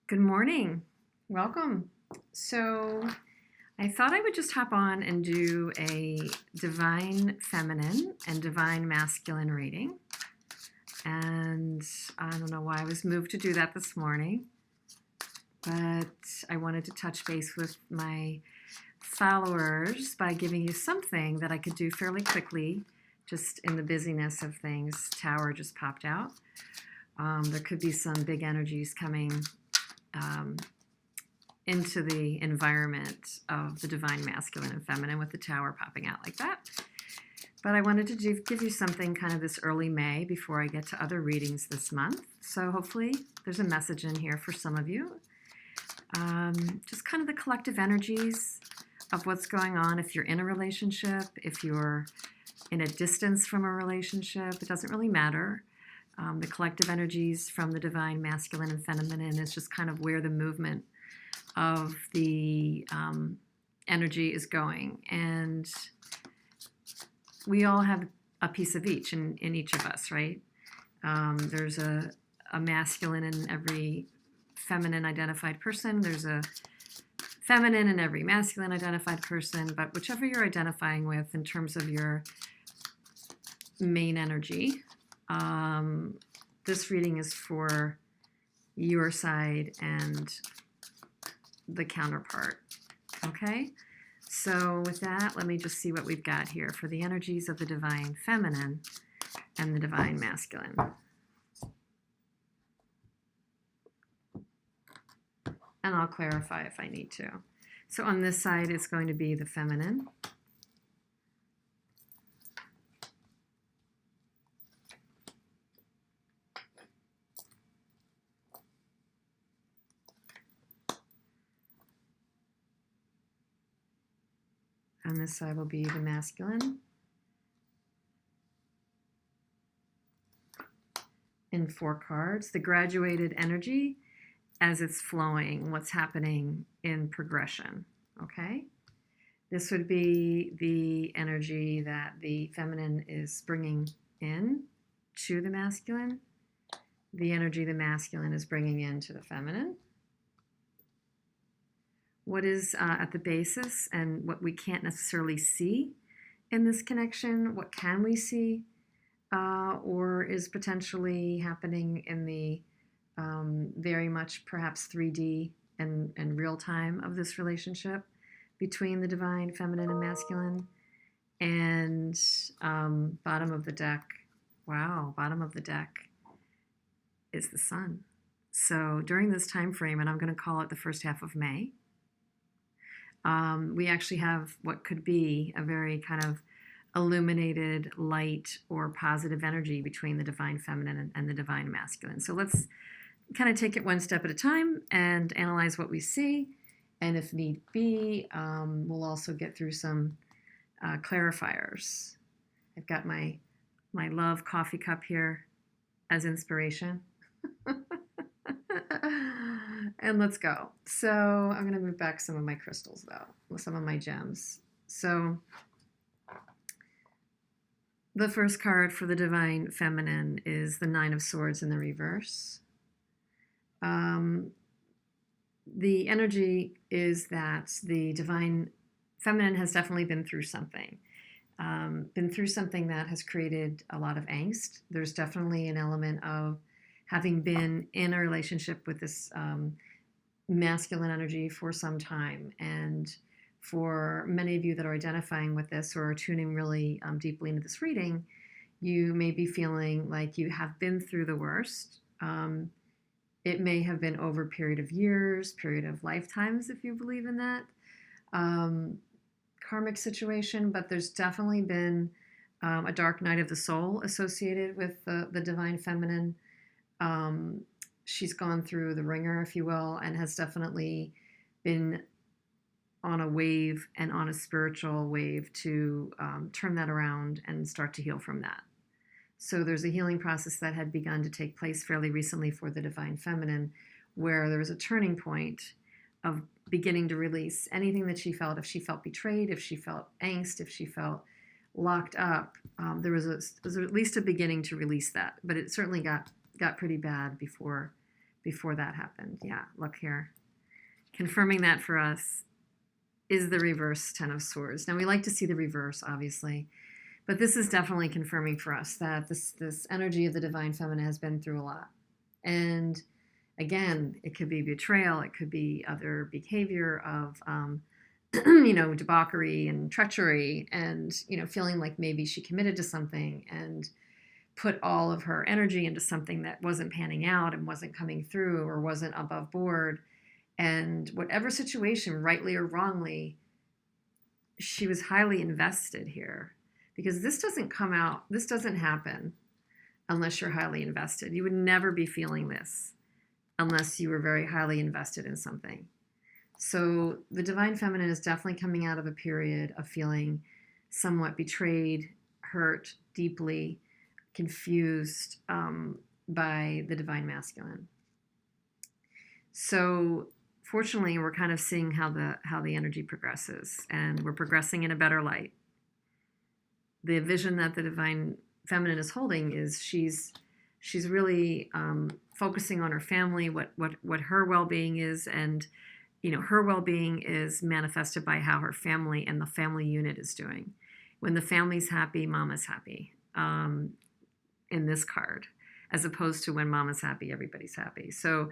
Good morning. Welcome. So, I thought I would just hop on and do a divine feminine and divine masculine reading. And I don't know why I was moved to do that this morning, but I wanted to touch base with my followers by giving you something that I could do fairly quickly, just in the busyness of things. Tower just popped out. There could be some big energies coming um, into the environment of the divine masculine and feminine with the tower popping out like that. But I wanted to give you something kind of this early May before I get to other readings this month. So hopefully there's a message in here for some of you. Just kind of the collective energies of what's going on if you're in a relationship, if you're in a distance from a relationship, it doesn't really matter. The collective energies from the divine masculine and feminine is just kind of where the movement of the energy is going. And we all have a piece of each in each of us, right? There's a masculine in every feminine identified person. There's a feminine in every masculine identified person. But whichever you're identifying with in terms of your main energy, this reading is for your side and the counterpart. Okay? So with that, let me just see what we've got here for the energies of the divine feminine and the divine masculine. And I'll clarify if I need to. So on this side, it's going to be the feminine. On this side will be the masculine. In 4 cards, the graduated energy as it's flowing, what's happening in progression, okay? This would be the energy that the feminine is bringing in to the masculine, the energy the masculine is bringing into the feminine. What is at the basis and what we can't necessarily see in this connection, what can we see or is potentially happening in the very much perhaps 3D and real time of this relationship between the divine feminine and masculine. And bottom of the deck, wow, bottom of the deck is the sun. So during this time frame, and I'm going to call it the first half of May, we actually have what could be a very kind of illuminated light or positive energy between the divine feminine and the divine masculine. So let's kind of take it one step at a time and analyze what we see. And if need be, we'll also get through some clarifiers. I've got my love coffee cup here as inspiration. And let's go. So I'm going to move back some of my crystals, though, with some of my gems. So the first card for the divine feminine is the 9 of Swords in the reverse. The energy is that the divine feminine has definitely been through something. That has created a lot of angst. There's definitely an element of having been in a relationship with this masculine energy for some time. And for many of you that are identifying with this or are tuning really deeply into this reading, you may be feeling like you have been through the worst. It may have been over a period of years, period of lifetimes, if you believe in that karmic situation, but there's definitely been a dark night of the soul associated with the divine feminine. She's gone through the ringer, if you will, and has definitely been on a wave and on a spiritual wave to turn that around and start to heal from that. So there's a healing process that had begun to take place fairly recently for the divine feminine, where there was a turning point of beginning to release anything that she felt. If she felt betrayed, if she felt angst, if she felt locked up, there was at least a beginning to release that. But it certainly got pretty bad before before that happened. Yeah, look here. Confirming that for us is the reverse Ten of Swords. Now, we like to see the reverse, obviously, but this is definitely confirming for us that this energy of the divine feminine has been through a lot. And again, it could be betrayal, it could be other behavior of, debauchery and treachery, and, feeling like maybe she committed to something and put all of her energy into something that wasn't panning out and wasn't coming through or wasn't above board. And whatever situation, rightly or wrongly, she was highly invested here, because this doesn't happen unless you're highly invested. You would never be feeling this unless you were very highly invested in something. So the divine feminine is definitely coming out of a period of feeling somewhat betrayed, hurt, deeply confused by the divine masculine. So fortunately, we're kind of seeing how the energy progresses, and we're progressing in a better light. The vision that the divine feminine is holding is she's really focusing on her family, what her well-being is, and her well-being is manifested by how her family and the family unit is doing. When the family's happy, mama's happy. In this card, as opposed to when mama's happy, everybody's happy. So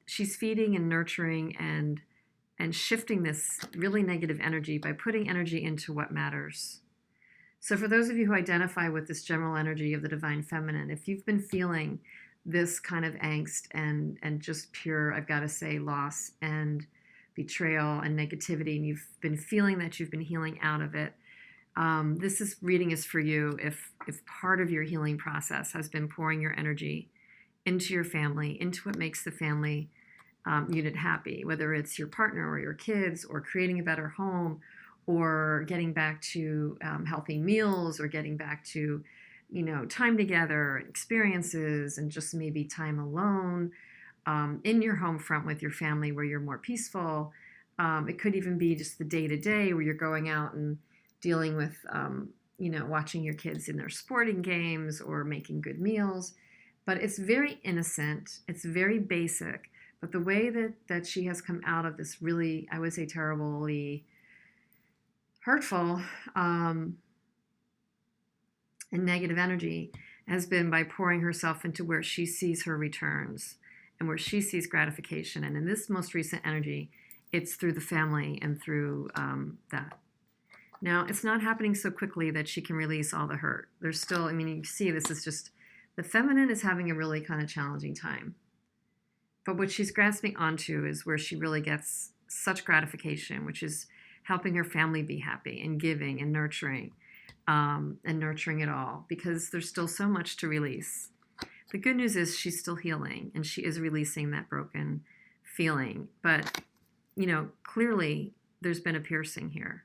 she's feeding and nurturing and shifting this really negative energy by putting energy into what matters. So for those of you who identify with this general energy of the divine feminine, if you've been feeling this kind of angst and just pure, I've got to say, loss and betrayal and negativity, and you've been feeling that you've been healing out of it, this reading is for you if part of your healing process has been pouring your energy into your family, into what makes the family unit happy, whether it's your partner or your kids, or creating a better home, or getting back to healthy meals, or getting back to time together, experiences, and just maybe time alone in your home front with your family where you're more peaceful. It could even be just the day-to-day where you're going out and dealing with, watching your kids in their sporting games or making good meals. But it's very innocent. It's very basic. But the way that she has come out of this really, I would say, terribly hurtful and negative energy has been by pouring herself into where she sees her returns and where she sees gratification. And in this most recent energy, it's through the family and through that. Now, it's not happening so quickly that she can release all the hurt. There's still, you see, this is just, the feminine is having a really kind of challenging time. But what she's grasping onto is where she really gets such gratification, which is helping her family be happy and giving and nurturing it all, because there's still so much to release. The good news is she's still healing, and she is releasing that broken feeling. But, clearly there's been a piercing here.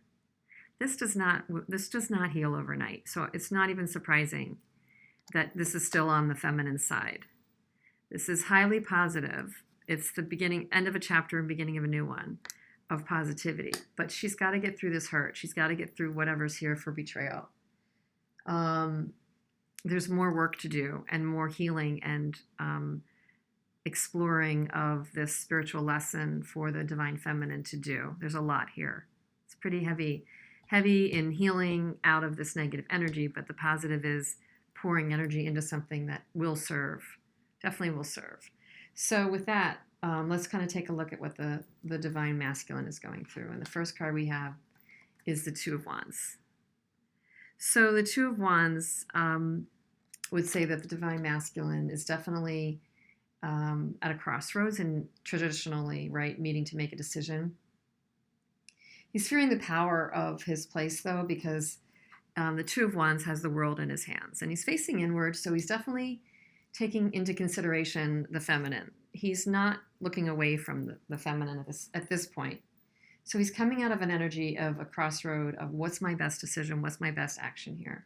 This does not heal overnight. So it's not even surprising that this is still on the feminine side. This is highly positive. It's the end of a chapter and beginning of a new one of positivity. But she's got to get through this hurt. She's got to get through whatever's here for betrayal. There's more work to do and more healing and exploring of this spiritual lesson for the divine feminine to do. There's a lot here. It's pretty heavy in healing out of this negative energy, but the positive is pouring energy into something that will serve, definitely will serve. So with that, let's kind of take a look at what the divine masculine is going through. And the first card we have is the Two of Wands. So the Two of Wands would say that the divine masculine is definitely at a crossroads and traditionally, right, needing to make a decision. He's fearing the power of his place, though, because the Two of Wands has the world in his hands, and he's facing inward, so he's definitely taking into consideration the feminine. He's not looking away from the feminine at this point. So he's coming out of an energy of a crossroad of what's my best decision, what's my best action here.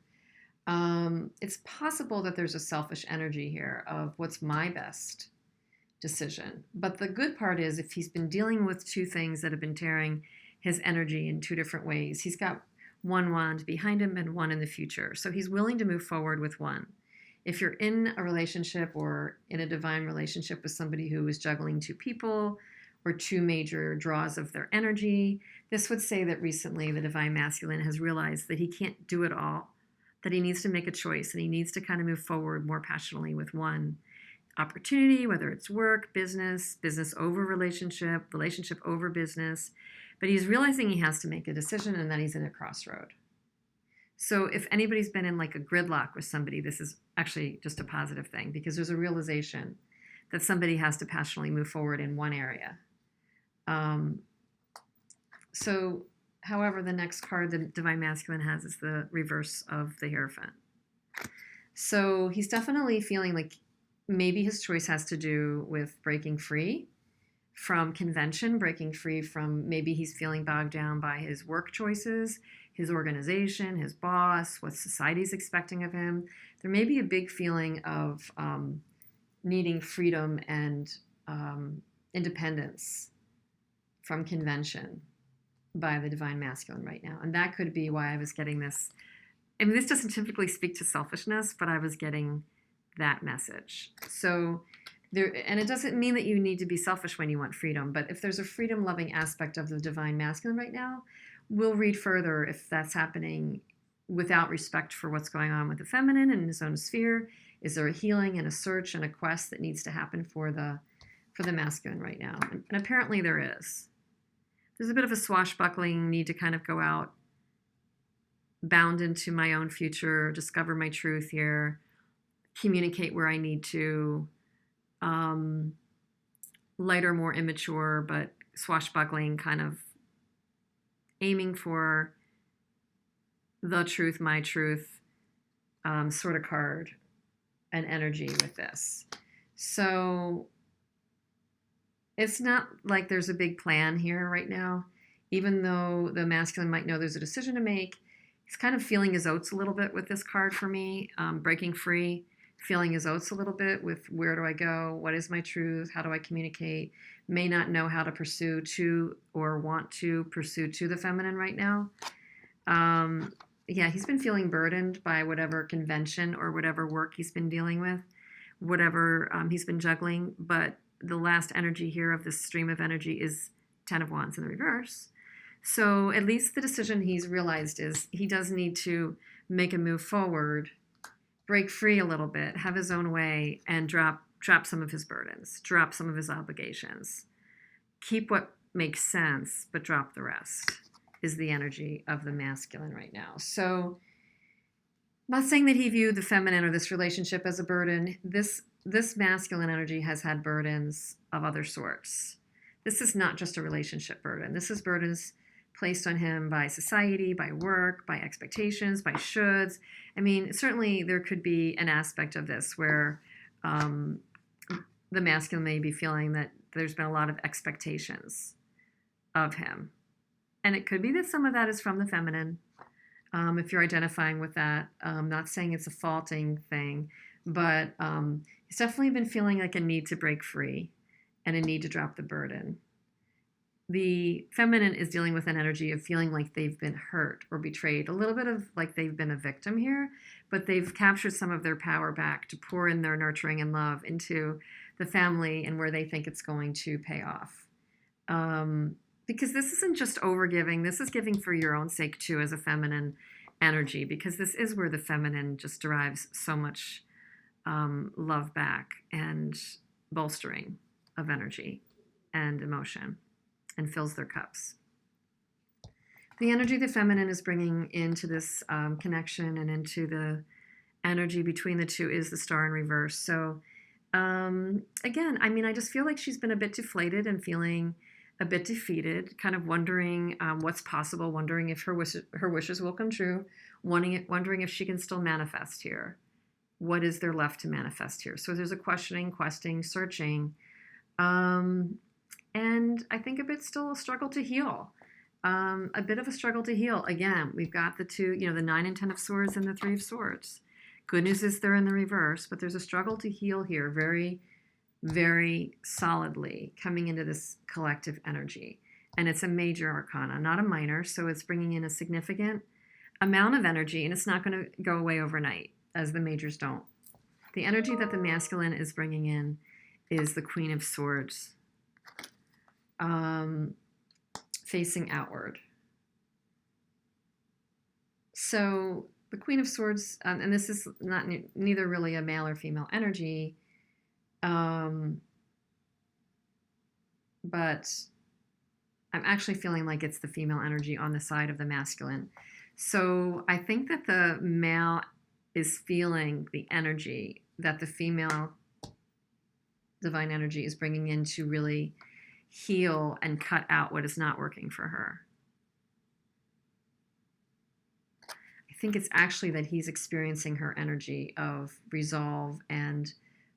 It's possible that there's a selfish energy here of what's my best decision. But the good part is if he's been dealing with two things that have been tearing his energy in two different ways, he's got one wand behind him and one in the future. So he's willing to move forward with one. if you're in a relationship or in a divine relationship with somebody who is juggling two people or two major draws of their energy, this would say that recently the divine masculine has realized that he can't do it all, that he needs to make a choice and he needs to kind of move forward more passionately with one opportunity, whether it's work, business, business over relationship, relationship over business. But he's realizing he has to make a decision and that he's in a crossroad. So if anybody's been in like a gridlock with somebody, this is actually just a positive thing because there's a realization that somebody has to passionately move forward in one area. However, the next card the divine masculine has is the reverse of the Hierophant. So he's definitely feeling like maybe his choice has to do with breaking free from convention, breaking free from maybe he's feeling bogged down by his work choices, his organization, his boss, what society's expecting of him. There may be a big feeling of needing freedom and independence from convention by the divine masculine right now. And that could be why I was getting this. I mean, this doesn't typically speak to selfishness, but I was getting that message. So there, and it doesn't mean that you need to be selfish when you want freedom, but if there's a freedom-loving aspect of the divine masculine right now, we'll read further if that's happening without respect for what's going on with the feminine in his own sphere. Is there a healing and a search and a quest that needs to happen for the masculine right now? And apparently there is. There's a bit of a swashbuckling need to kind of go out, bound into my own future, discover my truth here, communicate where I need to, lighter, more immature, but swashbuckling, kind of aiming for the truth, my truth, sort of card and energy with this. So it's not like there's a big plan here right now, even though the masculine might know there's a decision to make. He's kind of feeling his oats a little bit with this card for me, breaking free, feeling his oats a little bit with where do I go? What is my truth? How do I communicate? May not know how to pursue to or want to pursue to the feminine right now. Yeah, he's been feeling burdened by whatever convention or whatever work he's been dealing with, whatever he's been juggling. But the last energy here of this stream of energy is 10 of Wands in the reverse. So at least the decision he's realized is he does need to make a move forward, break free a little bit, have his own way, and drop some of his burdens, drop some of his obligations. Keep what makes sense, but drop the rest is the energy of the masculine right now. So I'm not saying that he viewed the feminine or this relationship as a burden. This masculine energy has had burdens of other sorts. This is not just a relationship burden. This is burdens placed on him by society, by work, by expectations, by shoulds. I mean, certainly there could be an aspect of this where the masculine may be feeling that there's been a lot of expectations of him. And it could be that some of that is from the feminine, if you're identifying with that. I'm not saying it's a faulting thing, but he's definitely been feeling like a need to break free and a need to drop the burden. The feminine is dealing with an energy of feeling like they've been hurt or betrayed, a little bit of like they've been a victim here, but they've captured some of their power back to pour in their nurturing and love into the family and where they think it's going to pay off. Because this isn't just overgiving, this is giving for your own sake too as a feminine energy, because this is where the feminine just derives so much love back and bolstering of energy and emotion and fills their cups. The energy the feminine is bringing into this connection and into the energy between the two is the star in reverse. So again, I mean, I just feel like she's been a bit deflated and feeling a bit defeated, kind of wondering what's possible, wondering if her wishes will come true, wondering if she can still manifest here. What is there left to manifest here? So there's a questioning, questing, searching, and I think a bit still a struggle to heal. A bit of a struggle to heal. Again, we've got the two, the 9 and 10 of Swords and the 3 of Swords. Good news is they're in the reverse, but there's a struggle to heal here very, very solidly coming into this collective energy. And it's a major arcana, not a minor, so it's bringing in a significant amount of energy, and it's not going to go away overnight, as the majors don't. The energy that the masculine is bringing in is the Queen of Swords, facing outward. So the Queen of Swords, and this is not neither really a male or female energy, but I'm actually feeling like it's the female energy on the side of the masculine. So I think that the male is feeling the energy that the female divine energy is bringing in to really heal and cut out what is not working for her. I think it's actually that he's experiencing her energy of resolve and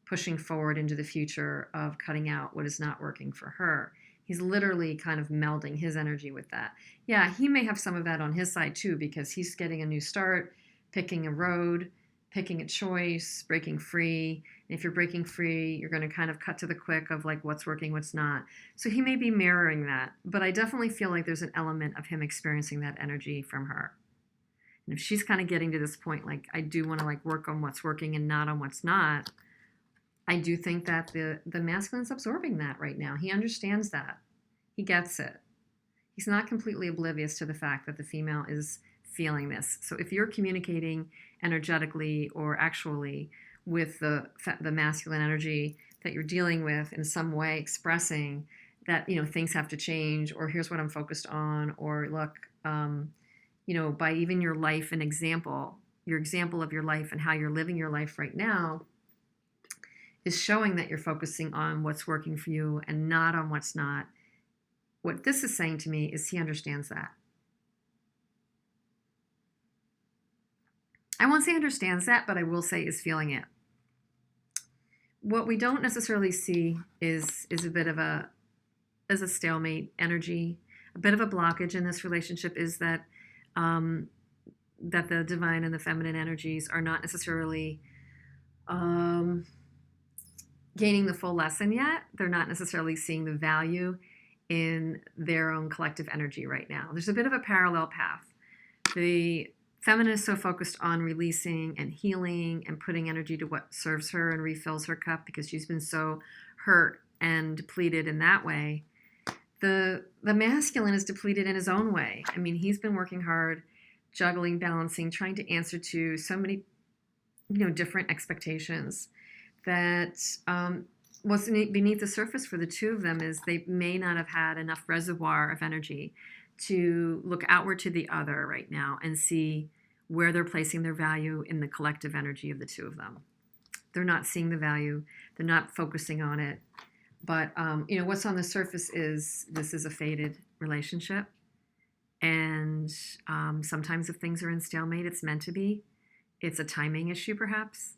pushing forward into the future, of cutting out what is not working for her. He's literally kind of melding his energy with that. Yeah, he may have some of that on his side too, because he's getting a new start, picking a road, picking a choice, breaking free. And if you're breaking free, you're going to kind of cut to the quick of like what's working, what's not. So he may be mirroring that, but I definitely feel like there's an element of him experiencing that energy from her. And if she's kind of getting to this point, like, I do want to like work on what's working and not on what's not, I do think that the masculine's absorbing that right now. He understands that. He gets it. He's not completely oblivious to the fact that the female is feeling this. So if you're communicating energetically or actually with the masculine energy that you're dealing with in some way, expressing that, you know, things have to change, or here's what I'm focused on, or look, you know, by even your life and example, your example of your life and how you're living your life right now is showing that you're focusing on what's working for you and not on what's not. What this is saying to me is he understands that. I won't say understands that, but I will say is feeling it. What we don't necessarily see is a bit of a stalemate energy, a bit of a blockage in this relationship is that that the divine and the feminine energies are not necessarily gaining the full lesson yet. They're not necessarily seeing the value in their own collective energy right now. There's a bit of a parallel path. The feminine is so focused on releasing and healing and putting energy to what serves her and refills her cup because she's been so hurt and depleted in that way. The masculine is depleted in his own way. I mean, he's been working hard, juggling, balancing, trying to answer to so many, you know, different expectations that what's beneath the surface for the two of them is they may not have had enough reservoir of energy to look outward to the other right now and see where they're placing their value in the collective energy of the two of them. They're not seeing the value. They're not focusing on it. But, you know, what's on the surface is this is a fated relationship. And sometimes if things are in stalemate, it's meant to be. It's a timing issue, perhaps.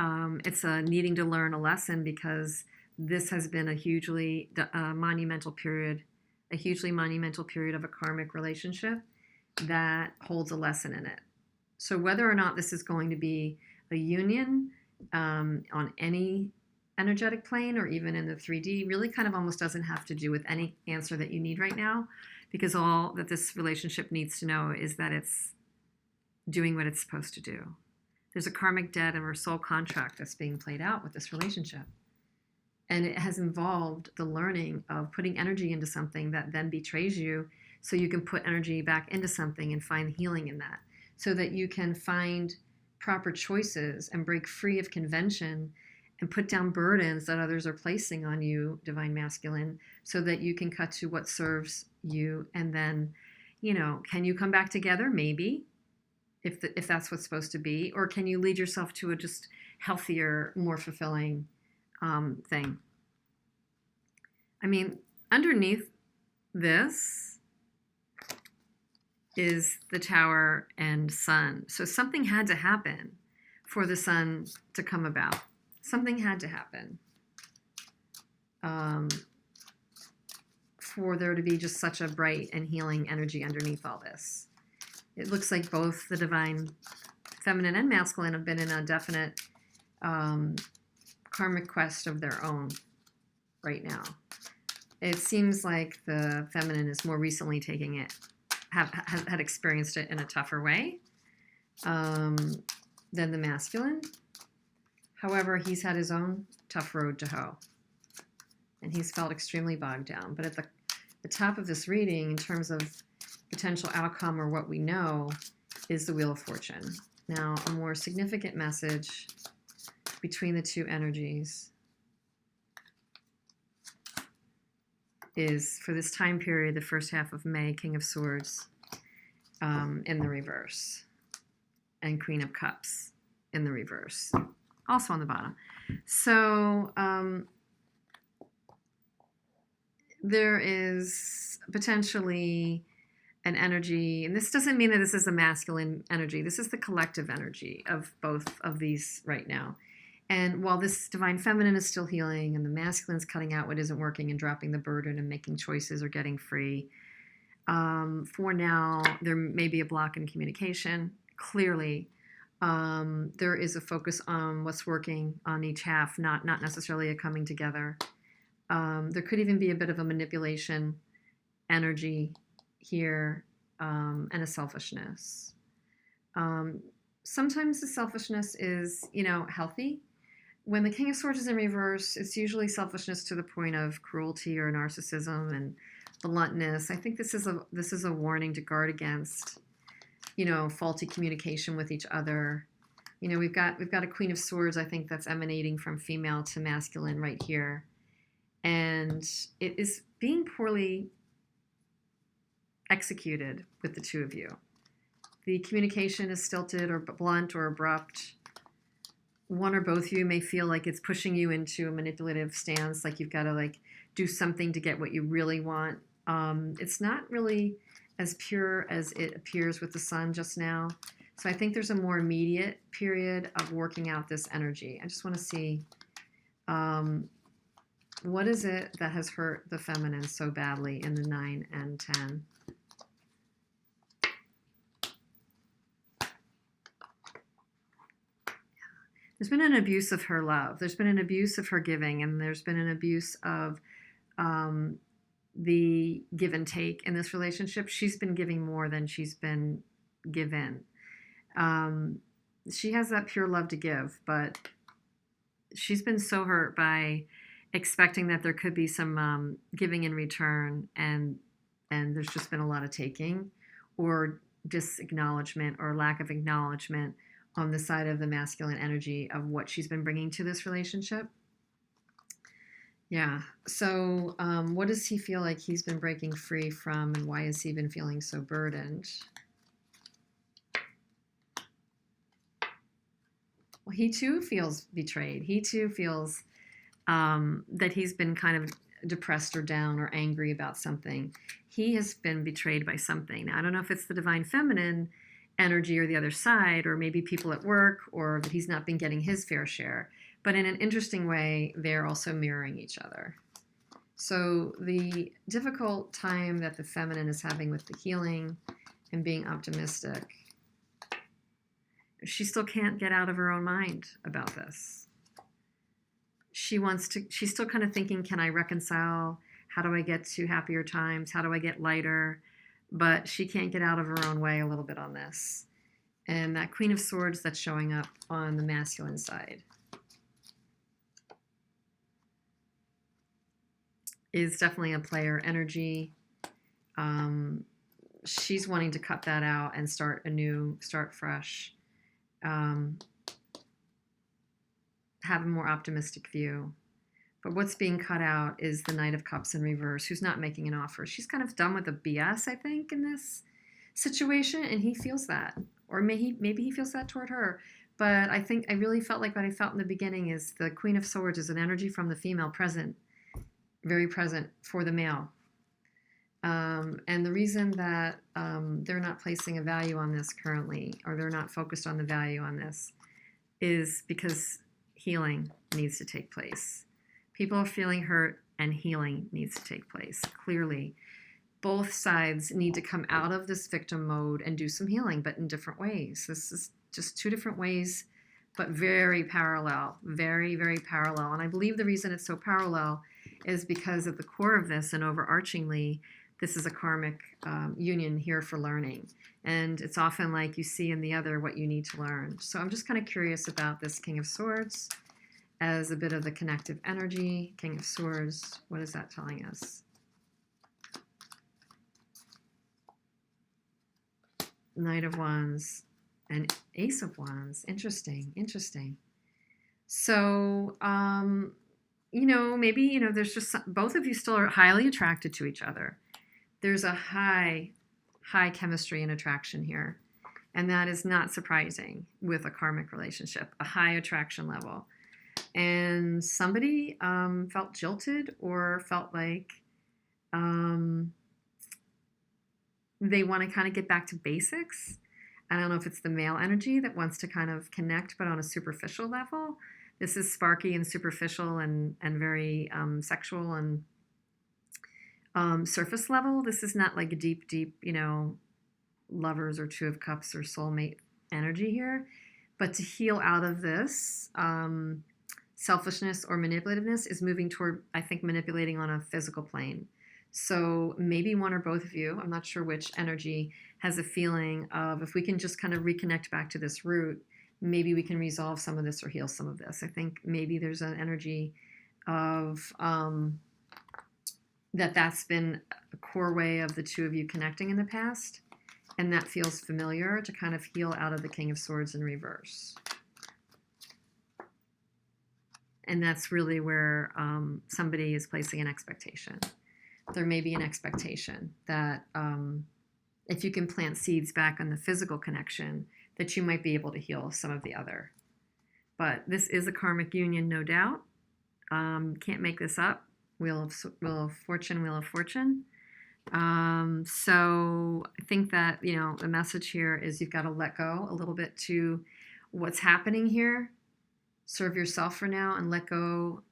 It's a needing to learn a lesson because this has been a hugely monumental period of a karmic relationship that holds a lesson in it. So whether or not this is going to be a union on any energetic plane or even in the 3D really kind of almost doesn't have to do with any answer that you need right now, because all that this relationship needs to know is that it's doing what it's supposed to do. There's a karmic debt or a soul contract that's being played out with this relationship. And it has involved the learning of putting energy into something that then betrays you so you can put energy back into something and find healing in that, so that you can find proper choices and break free of convention and put down burdens that others are placing on you, divine masculine, so that you can cut to what serves you. And then, you know, can you come back together? Maybe, if that's what's supposed to be. Or can you lead yourself to a just healthier, more fulfilling thing? I mean, underneath this is the Tower and Sun. So something had to happen for the Sun to come about. Something had to happen for there to be just such a bright and healing energy underneath all this. It looks like both the divine feminine and masculine have been in a definite karmic quest of their own right now. It seems like the feminine is more recently taking it, had experienced it in a tougher way than the masculine. However, he's had his own tough road to hoe, and he's felt extremely bogged down. But at the top of this reading, in terms of potential outcome or what we know, is the Wheel of Fortune. Now, a more significant message between the two energies is for this time period, the first half of May, King of Swords in the reverse, and Queen of Cups in the reverse, also on the bottom. So there is potentially an energy, and this doesn't mean that this is a masculine energy. This is the collective energy of both of these right now. And while this divine feminine is still healing and the masculine is cutting out what isn't working and dropping the burden and making choices or getting free, for now, there may be a block in communication. Clearly, there is a focus on what's working on each half, not necessarily a coming together. There could even be a bit of a manipulation energy here, and a selfishness. Sometimes the selfishness is, healthy. When the King of Swords is in reverse, it's usually selfishness to the point of cruelty or narcissism and bluntness. I think this is a warning to guard against, faulty communication with each other. We've got a Queen of Swords, I think, that's emanating from female to masculine right here. And it is being poorly executed with the two of you. The communication is stilted or blunt or abrupt. One or both of you may feel like it's pushing you into a manipulative stance, like you've got to do something to get what you really want. It's not really as pure as it appears with the sun just now. So I think there's a more immediate period of working out this energy. I just want to see what is it that has hurt the feminine so badly in the 9 and 10. There's been an abuse of her love. There's been an abuse of her giving, and there's been an abuse of the give and take in this relationship. She's been giving more than she's been given. She has that pure love to give, but she's been so hurt by expecting that there could be some giving in return, and there's just been a lot of taking or disacknowledgement or lack of acknowledgement on the side of the masculine energy of what she's been bringing to this relationship. Yeah. So what does he feel like he's been breaking free from, and why has he been feeling so burdened? Well, he too feels betrayed. He too feels that he's been kind of depressed or down or angry about something. He has been betrayed by something. Now, I don't know if it's the divine feminine energy or the other side, or maybe people at work, or that he's not been getting his fair share. But in an interesting way, they're also mirroring each other. So the difficult time that the feminine is having with the healing and being optimistic, she still can't get out of her own mind about this. She's still kind of thinking, can I reconcile? How do I get to happier times? How do I get lighter? But she can't get out of her own way a little bit on this. And that Queen of Swords that's showing up on the masculine side is definitely a player energy. She's wanting to cut that out and start anew, start fresh, have a more optimistic view. But what's being cut out is the Knight of Cups in reverse, who's not making an offer. She's kind of done with the BS, I think, in this situation, and he feels that. Or maybe he feels that toward her. But I think I really felt like what I felt in the beginning is the Queen of Swords is an energy from the female present, very present for the male. And the reason that they're not placing a value on this currently, or they're not focused on the value on this, is because healing needs to take place. People are feeling hurt, and healing needs to take place. Clearly, both sides need to come out of this victim mode and do some healing, but in different ways. This is just two different ways, but very parallel, very, very parallel. And I believe the reason it's so parallel is because at the core of this, and overarchingly, this is a karmic union here for learning. And it's often like you see in the other what you need to learn. So I'm just kind of curious about this King of Swords as a bit of the connective energy. King of Swords, what is that telling us? Knight of Wands and Ace of Wands. Interesting, interesting. So, maybe, there's just both of you still are highly attracted to each other. There's a high chemistry and attraction here. And that is not surprising with a karmic relationship, a high attraction level. And somebody felt jilted or felt like they want to kind of get back to basics. I don't know if it's the male energy that wants to kind of connect, but on a superficial level. This is sparky and superficial and very sexual and surface level. This is not like a deep, lovers or Two of Cups or soulmate energy here. But to heal out of this, selfishness or manipulativeness is moving toward, I think, manipulating on a physical plane. So maybe one or both of you, I'm not sure which energy, has a feeling of if we can just kind of reconnect back to this root, maybe we can resolve some of this or heal some of this. I think maybe there's an energy of that's been a core way of the two of you connecting in the past, and that feels familiar to kind of heal out of the King of Swords in reverse. And that's really where somebody is placing an expectation. There may be an expectation that if you can plant seeds back on the physical connection, that you might be able to heal some of the other. But this is a karmic union, no doubt. Can't make this up. Wheel of Fortune, Wheel of Fortune. So I think that, the message here is you've got to let go a little bit to what's happening here. Serve yourself for now and let go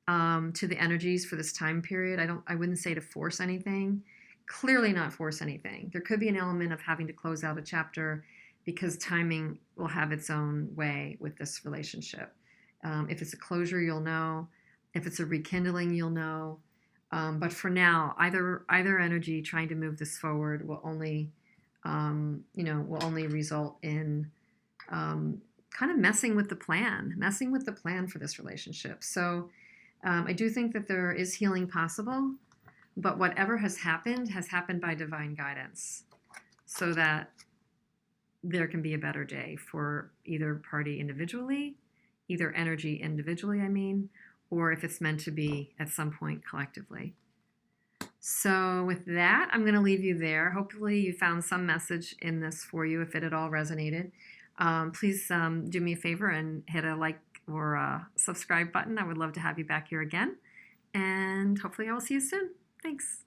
to the energies for this time period. I wouldn't say to force anything. Clearly not force anything. There could be an element of having to close out a chapter because timing will have its own way with this relationship. If it's a closure, you'll know. If it's a rekindling, you'll know. But for now, either energy trying to move this forward will only result in kind of messing with the plan for this relationship. So I do think that there is healing possible, but whatever has happened by divine guidance, so that there can be a better day for either party individually, either energy individually, or if it's meant to be at some point collectively. So with that, I'm going to leave you there. Hopefully you found some message in this for you, if it at all resonated. Please do me a favor and hit a like or a subscribe button. I would love to have you back here again. And hopefully I will see you soon. Thanks.